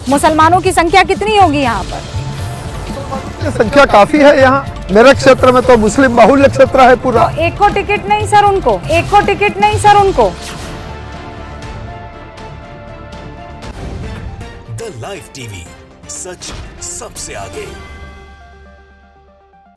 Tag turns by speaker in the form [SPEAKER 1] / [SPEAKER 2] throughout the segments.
[SPEAKER 1] मुसलमानों की संख्या कितनी होगी यहाँ पर?
[SPEAKER 2] संख्या काफी है यहाँ। मेरे क्षेत्र में तो मुस्लिम बाहुल्य क्षेत्र है पूरा।
[SPEAKER 1] तो एक को टिकट नहीं सर उनको, एक को टिकट नहीं सर उनको।
[SPEAKER 3] द लाइव टीवी, सच सबसे आगे।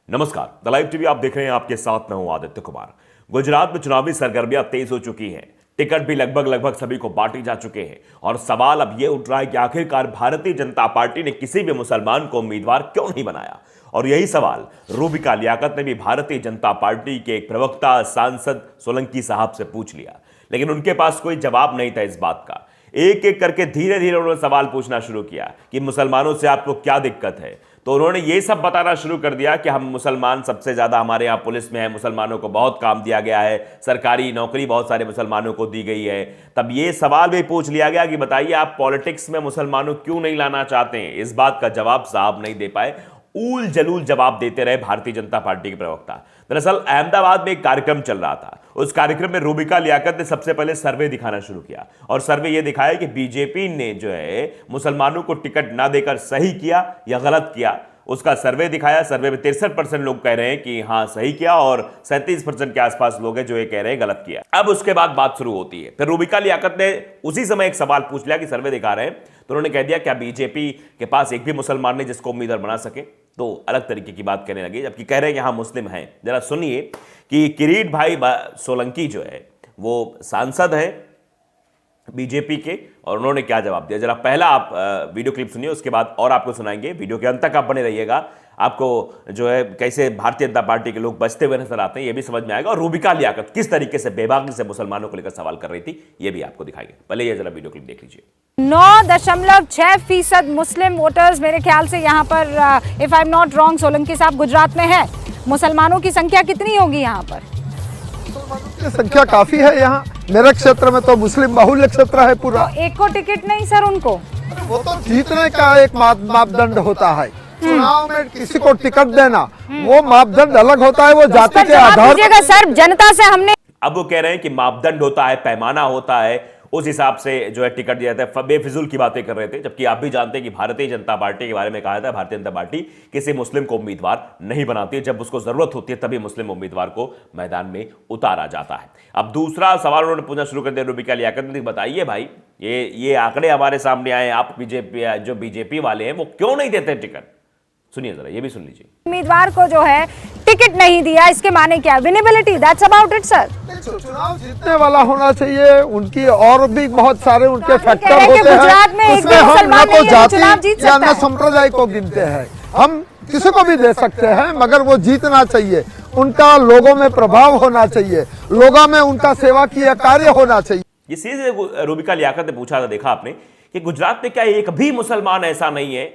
[SPEAKER 4] नमस्कार, द लाइव टीवी आप देख रहे हैं, आपके साथ मैं हूं आदित्य कुमार। गुजरात में चुनावी सरगर्मियां तेज हो चुकी हैं। टिकट भी लगभग सभी को बांटे जा चुके हैं और सवाल अब यह उठ रहा है कि आखिरकार भारतीय जनता पार्टी ने किसी भी मुसलमान को उम्मीदवार क्यों नहीं बनाया। और यही सवाल रूबिका लियाकत ने भी भारतीय जनता पार्टी के एक प्रवक्ता सांसद सोलंकी साहब से पूछ लिया, लेकिन उनके पास कोई जवाब नहीं था इस बात का। एक एक करके धीरे धीरे उन्होंने सवाल पूछना शुरू किया कि मुसलमानों से आपको क्या दिक्कत है। तो उन्होंने ये सब बताना शुरू कर दिया कि हम मुसलमान सबसे ज्यादा हमारे यहाँ पुलिस में है, मुसलमानों को बहुत काम दिया गया है, सरकारी नौकरी बहुत सारे मुसलमानों को दी गई है। तब ये सवाल भी पूछ लिया गया कि बताइए आप पॉलिटिक्स में मुसलमानों क्यों नहीं लाना चाहते हैं। इस बात का जवाब साहब नहीं दे पाए, ऊल जलूल जवाब देते रहे भारतीय जनता पार्टी के प्रवक्ता। दरअसल अहमदाबाद में एक कार्यक्रम चल रहा था। उस कार्यक्रम में रूबिका लियाकत ने सबसे पहले सर्वे दिखाना शुरू किया और सर्वे यह दिखाया कि बीजेपी ने जो है मुसलमानों को टिकट ना देकर सही किया या गलत किया। उसका सर्वे दिखाया। सर्वे में 63% लोग कह रहे हैं कि हां सही किया और 37% के आसपास लोग हैं जो ये कह रहे हैं गलत किया। अब उसके बाद बात शुरू होती है। फिर रूबिका लियाकत ने उसी समय एक सवाल पूछ लिया कि सर्वे दिखा रहे हैं, तो उन्होंने कह दिया क्या बीजेपी के पास एक भी मुसलमान नहीं जिसको उम्मीदवार बना सके। तो अलग तरीके की बात कहने लगी, जबकि कह रहे हैं कि हाँ मुस्लिम हैं। जरा सुनिए कि किरीट भाई सोलंकी जो है वो सांसद है बीजेपी के, और उन्होंने क्या जवाब दिया। जरा पहला आप वीडियो क्लिप सुनिए, उसके बाद और आपको सुनाएंगे। वीडियो के अंत तक आप बने रहिएगा, आपको जो है कैसे भारतीय जनता पार्टी के लोग बचते हुए नजर आते हैं ये भी समझ में आएगा, और रूबिका लियाकत किस तरीके से बेबाकी से मुसलमानों को लेकर सवाल कर रही थी ये भी आपको दिखाएंगे। पहले ये जरा वीडियो क्लिप देख लीजिए।
[SPEAKER 1] 9.6% मुस्लिम वोटर्स मेरे ख्याल से यहाँ पर, if I am not wrong, Solanki साहब गुजरात में है। मुसलमानों की संख्या कितनी होगी यहाँ पर?
[SPEAKER 2] संख्या काफी है यहाँ। मेरे क्षेत्र में तो मुस्लिम बाहुल्य क्षेत्र है पूरा।
[SPEAKER 1] तो एक को टिकट नहीं सर उनको।
[SPEAKER 2] वो तो जीतने का एक मापदंड होता है। चुनाव में किसी को टिकट देना वो मापदंड अलग होता है, वो जाति के आधार पर।
[SPEAKER 1] सर जनता से हमने,
[SPEAKER 4] अब वो कह रहे हैं कि मापदंड होता है, पैमाना होता है, उस हिसाब से जो है टिकट दिया जाता है। बेफिजूल की बातें कर रहे थे, जबकि आप भी जानते हैं कि भारतीय जनता पार्टी के बारे में कहा था भारतीय जनता पार्टी किसी मुस्लिम को उम्मीदवार नहीं बनाती है। जब उसको जरूरत होती है तभी मुस्लिम उम्मीदवार को मैदान में उतारा जाता है। अब दूसरा सवाल उन्होंने पूछना शुरू कर दिया रूबिका लियाकत ने, बताइए भाई ये आंकड़े हमारे सामने आए, आप बीजेपी वाले हैं वो क्यों नहीं देते टिकट। सुनिए जरा, ये भी सुन लीजिए।
[SPEAKER 1] उम्मीदवार को जो है टिकट नहीं दिया, इसके माने क्या? Winnability, that's about it sir.
[SPEAKER 2] चुनाव जीतने वाला होना चाहिए, उनकी और भी बहुत सारे उनके फैक्टर होते हैं।
[SPEAKER 1] गुजरात में
[SPEAKER 2] उसमें हम ना तो जाति या ना संप्रदाय को गिनते हैं। हम किसी को भी दे सकते हैं, मगर वो जीतना चाहिए, उनका लोगों में प्रभाव होना चाहिए, लोगों में उनका सेवा किया कार्य होना चाहिए।
[SPEAKER 4] ये सीधे रूबिका लियाकत ने पूछा था, देखा आपने कि गुजरात में क्या एक भी मुसलमान ऐसा नहीं है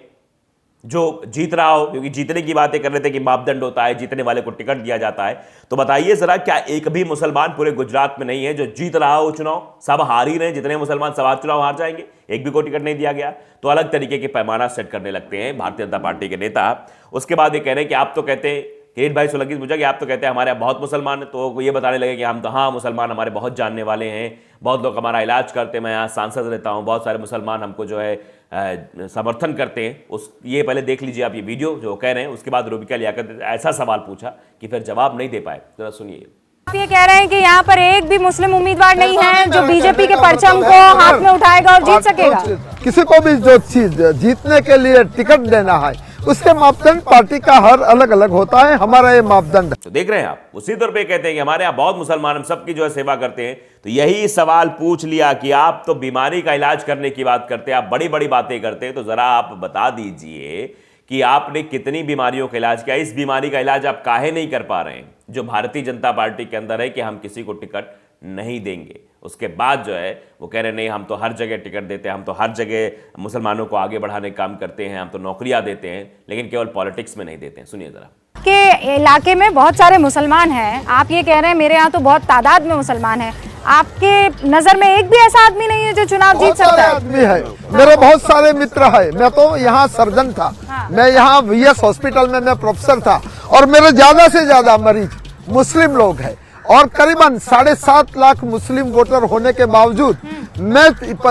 [SPEAKER 4] जो जीत रहा हो, क्योंकि जीतने की बातें कर रहे थे कि मापदंड होता है, जीतने वाले को टिकट दिया जाता है। तो बताइए जरा, क्या एक भी मुसलमान पूरे गुजरात में नहीं है जो जीत रहा हो चुनाव? सब हार ही रहे, जितने मुसलमान सब चुनाव हार जाएंगे, एक भी को टिकट नहीं दिया गया। तो अलग तरीके के पैमाना सेट करने लगते हैं भारतीय जनता पार्टी के नेता। उसके बाद ये कह रहे हैं कि आप तो कहते हैं, किरीट भाई सोलंकी से पूछा कि आप तो कहते हैं हमारे यहाँ बहुत मुसलमान है, तो ये बताने लगे कि हम तो हाँ मुसलमान हमारे बहुत जानने वाले हैं, बहुत लोग हमारा इलाज करते हैं, मैं यहाँ सांसद रहता हूँ, बहुत सारे मुसलमान हमको जो है समर्थन करते हैं। ये पहले देख लीजिए आप ये वीडियो जो कह रहे हैं। उसके बाद रूबिका लियाकत ने ऐसा सवाल पूछा कि फिर जवाब नहीं दे पाए। जरा सुनिए।
[SPEAKER 1] आप ये कह रहे हैं कि यहाँ पर एक भी मुस्लिम उम्मीदवार नहीं है जो बीजेपी के परचम को हाथ में उठाएगा और जीत सकेगा।
[SPEAKER 2] किसी को भी जो चीज जीतने के लिए टिकट देना है उसके मापदंड पार्टी का हर अलग अलग होता है, हमारा ये मापदंड।
[SPEAKER 4] तो देख रहे हैं आप, उसी तौर पे कहते हैं कि हमारे यहाँ बहुत मुसलमान, हम सबकी जो है सेवा करते हैं। तो यही सवाल पूछ लिया कि आप तो बीमारी का इलाज करने की बात करते हैं, आप बड़ी बड़ी बातें करते हैं, तो जरा आप बता दीजिए कि आपने कितनी बीमारियों का इलाज किया, इस बीमारी का इलाज आप काहे नहीं कर पा रहे हैं जो भारतीय जनता पार्टी के अंदर है कि हम किसी को टिकट नहीं देंगे। उसके बाद जो है वो कह रहे नहीं हम तो हर जगह टिकट देते हैं, हम तो हर जगह मुसलमानों को आगे बढ़ाने का काम करते हैं, हम तो नौकरियां देते हैं, लेकिन केवल पॉलिटिक्स में नहीं देते हैं। सुनिए जरा।
[SPEAKER 1] के इलाके में बहुत सारे मुसलमान हैं, आप ये कह रहे हैं मेरे यहाँ तो बहुत तादाद में मुसलमान हैं, आपके नजर में एक भी ऐसा आदमी नहीं है जो चुनाव जीत सकता है?
[SPEAKER 2] आदमी है, मेरे बहुत सारे मित्र है। मैं तो यहाँ सर्जन था, मैं यहाँ VS हॉस्पिटल में मैं प्रोफेसर था, और मेरे ज्यादा से ज्यादा मरीज मुस्लिम लोग हैं। और करीबन 7.5 लाख मुस्लिम वोटर होने के बावजूद मैं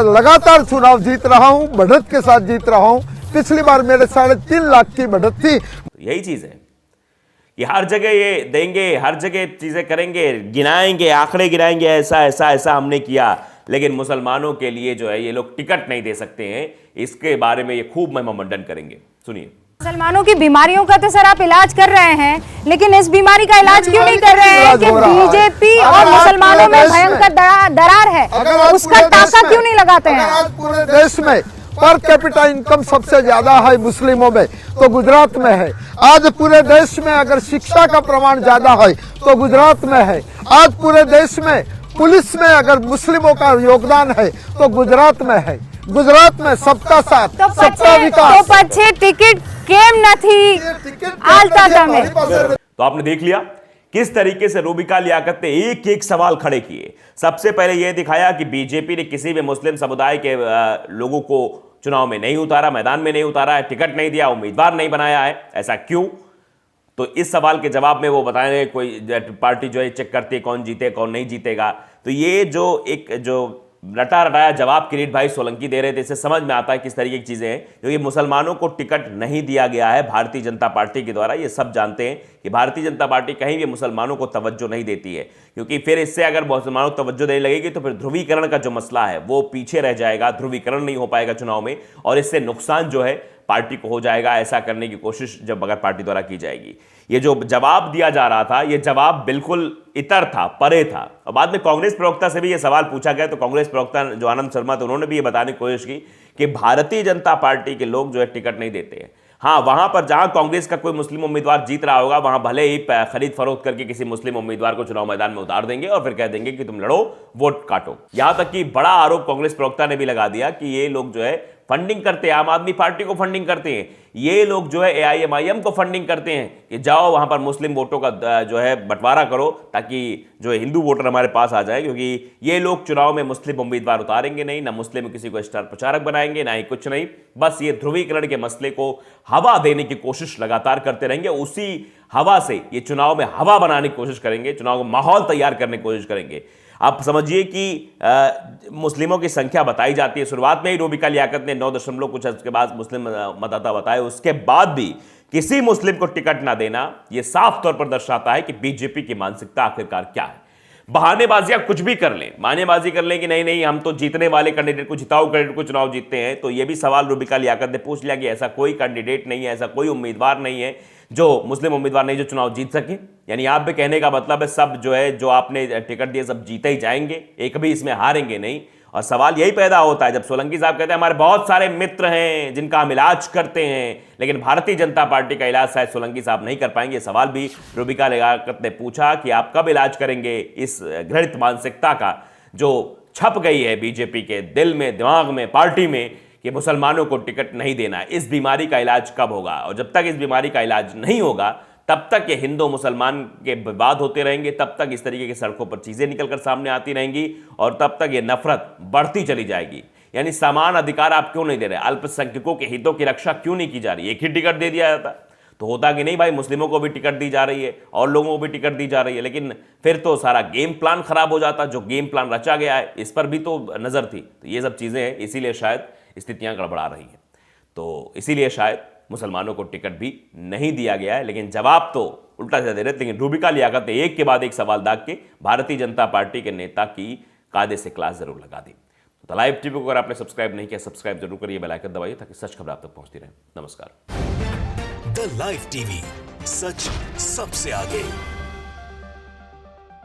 [SPEAKER 2] लगातार चुनाव जीत रहा हूं, बढ़त के साथ जीत रहा हूं। पिछली बार मेरे 3.5 लाख की बढ़त थी।
[SPEAKER 4] यही चीज है कि हर जगह ये देंगे, हर जगह चीजें करेंगे, गिनाएंगे, आंकड़े गिनाएंगे, ऐसा ऐसा ऐसा हमने किया, लेकिन मुसलमानों के लिए जो है ये लोग टिकट नहीं दे सकते हैं। इसके बारे में ये खूब महिमा मंडन करेंगे। सुनिए।
[SPEAKER 1] मुसलमानों की बीमारियों का तो सर आप इलाज कर रहे हैं, लेकिन इस बीमारी का इलाज क्यों नहीं कर रहे हैं कि बीजेपी और मुसलमानों में भयंकर दरार है, उसका टाका क्यों नहीं लगाते हैं?
[SPEAKER 2] आज पूरे देश में पर कैपिटा इनकम सबसे ज्यादा है मुस्लिमों में तो गुजरात में है। आज पूरे देश में अगर शिक्षा का प्रमाण ज्यादा है तो गुजरात में है। आज पूरे देश में पुलिस में अगर मुस्लिमों का योगदान है तो गुजरात में है। गुजरात में सबका साथ, सबका विकास।
[SPEAKER 1] तो पछे टिकट केम नहीं आलता तमे।
[SPEAKER 4] तो आपने देख लिया किस तरीके से रूबिका लियाकत ने एक एक सवाल खड़े किए। सबसे पहले यह दिखाया कि बीजेपी ने किसी भी मुस्लिम समुदाय के लोगों को चुनाव में नहीं उतारा, मैदान में नहीं उतारा है, टिकट नहीं दिया, उम्मीदवार नहीं बनाया है। ऐसा क्यों? तो इस सवाल के जवाब में वो बताएंगे कोई पार्टी जो है चेक करती है कौन जीते कौन नहीं जीतेगा। तो ये जो रटा रटाया जवाब किरीट भाई सोलंकी दे रहे थे, इससे समझ में आता है किस तरीके की चीजें हैं। क्योंकि मुसलमानों को टिकट नहीं दिया गया है भारतीय जनता पार्टी के द्वारा। ये सब जानते हैं कि भारतीय जनता पार्टी कहीं भी मुसलमानों को तवज्जो नहीं देती है, क्योंकि फिर इससे अगर मुसलमानों को तवज्जो देने लगेगी तो फिर ध्रुवीकरण का जो मसला है वो पीछे रह जाएगा, ध्रुवीकरण नहीं हो पाएगा चुनाव में, और इससे नुकसान जो है पार्टी को हो जाएगा। ऐसा करने की कोशिश जब अगर पार्टी द्वारा की जाएगी। ये जो जवाब दिया जा रहा था, ये जवाब बिल्कुल इतर था, परे था। और बाद में कांग्रेस प्रवक्ता से भी ये सवाल पूछा गया तो कांग्रेस प्रवक्ता जो आनंद शर्मा थे उन्होंने भी ये बताने की कोशिश की कि भारतीय जनता पार्टी के लोग जो है टिकट नहीं देते हैं। हाँ, वहां पर जहां कांग्रेस का कोई मुस्लिम उम्मीदवार जीत रहा होगा वहां भले ही खरीद फरोख्त करके किसी मुस्लिम उम्मीदवार को चुनाव मैदान में उतार देंगे और फिर कह देंगे कि तुम लड़ो, वोट काटो। यहां तक कि बड़ा आरोप कांग्रेस प्रवक्ता ने भी लगा दिया कि ये लोग जो है फंडिंग करते हैं, आम आदमी पार्टी को फंडिंग करते हैं, ये लोग जो है AIMIM को फंडिंग करते हैं कि जाओ वहां पर मुस्लिम वोटों का जो है बंटवारा करो ताकि जो है हिंदू वोटर हमारे पास आ जाए, क्योंकि ये लोग चुनाव में मुस्लिम उम्मीदवार उतारेंगे नहीं, ना मुस्लिम किसी को स्टार प्रचारक बनाएंगे, ना ही कुछ नहीं। बस ये ध्रुवीकरण के मसले को हवा देने की कोशिश लगातार करते रहेंगे। उसी हवा से ये चुनाव में हवा बनाने की कोशिश करेंगे, चुनाव को माहौल तैयार करने की कोशिश करेंगे। आप समझिए कि मुस्लिमों की संख्या बताई जाती है। शुरुआत में ही रूबिका लियाकत ने 9 कुछ उसके बाद मुस्लिम मतदाता बताए, उसके बाद भी किसी मुस्लिम को टिकट ना देना यह साफ तौर पर दर्शाता है कि बीजेपी की मानसिकता आखिरकार क्या है। बहानेबाजियां कुछ भी कर लें, बहानेबाजी कर लें कि नहीं नहीं हम तो जीतने वाले कैंडिडेट को, जिताऊ कैंडिडेट को चुनाव जीतते हैं, तो यह भी सवाल रूबिका लियाकत ने पूछ लिया कि ऐसा कोई कैंडिडेट नहीं है, ऐसा कोई उम्मीदवार नहीं है जो मुस्लिम उम्मीदवार नहीं जो चुनाव जीत सके। यानी आप भी कहने का मतलब है सब जो है जो आपने टिकट दिए सब जीते ही जाएंगे, एक भी इसमें हारेंगे नहीं। और सवाल यही पैदा होता है जब सोलंकी साहब कहते हैं हमारे बहुत सारे मित्र हैं जिनका हम इलाज करते हैं, लेकिन भारतीय जनता पार्टी का इलाज शायद सोलंकी साहब नहीं कर पाएंगे। सवाल भी रूबिका लियाकत ने पूछा कि आप कब इलाज करेंगे इस घृणित मानसिकता का जो छप गई है बीजेपी के दिल में, दिमाग में, पार्टी में, कि मुसलमानों को टिकट नहीं देना। इस बीमारी का इलाज कब होगा? और जब तक इस बीमारी का इलाज नहीं होगा तब तक ये हिंदू मुसलमान के विवाद होते रहेंगे, तब तक इस तरीके की सड़कों पर चीजें निकलकर सामने आती रहेंगी और तब तक ये नफरत बढ़ती चली जाएगी। यानी समान अधिकार आप क्यों नहीं दे रहे? अल्पसंख्यकों के हितों की रक्षा क्यों नहीं की जा रही? एक ही टिकट दे दिया जाता तो होता कि नहीं भाई, मुस्लिमों को भी टिकट दी जा रही है और लोगों को भी टिकट दी जा रही है, लेकिन फिर तो सारा गेम प्लान खराब हो जाता। जो गेम प्लान रचा गया है इस पर भी तो नजर थी। तो ये सब चीजें हैं, इसीलिए शायद स्थितियां गड़बड़ा रही हैं। तो इसीलिए शायद मुसलमानों को टिकट भी नहीं दिया गया है, लेकिन जवाब तो उल्टा दे रहे। लेकिन रूबिका लियाकत ने एक के बाद एक सवाल दाग के भारतीय जनता पार्टी के नेता की कायदे से क्लास जरूर लगा दी। तो लाइव टीवी को अगर आपने सब्सक्राइब नहीं किया, सब्सक्राइब जरूर करिए, बेल आइकन दबाइए ताकि सच खबर आप तक पहुंचती रहे। नमस्कार।
[SPEAKER 3] द लाइव टीवी, सच सबसे आगे।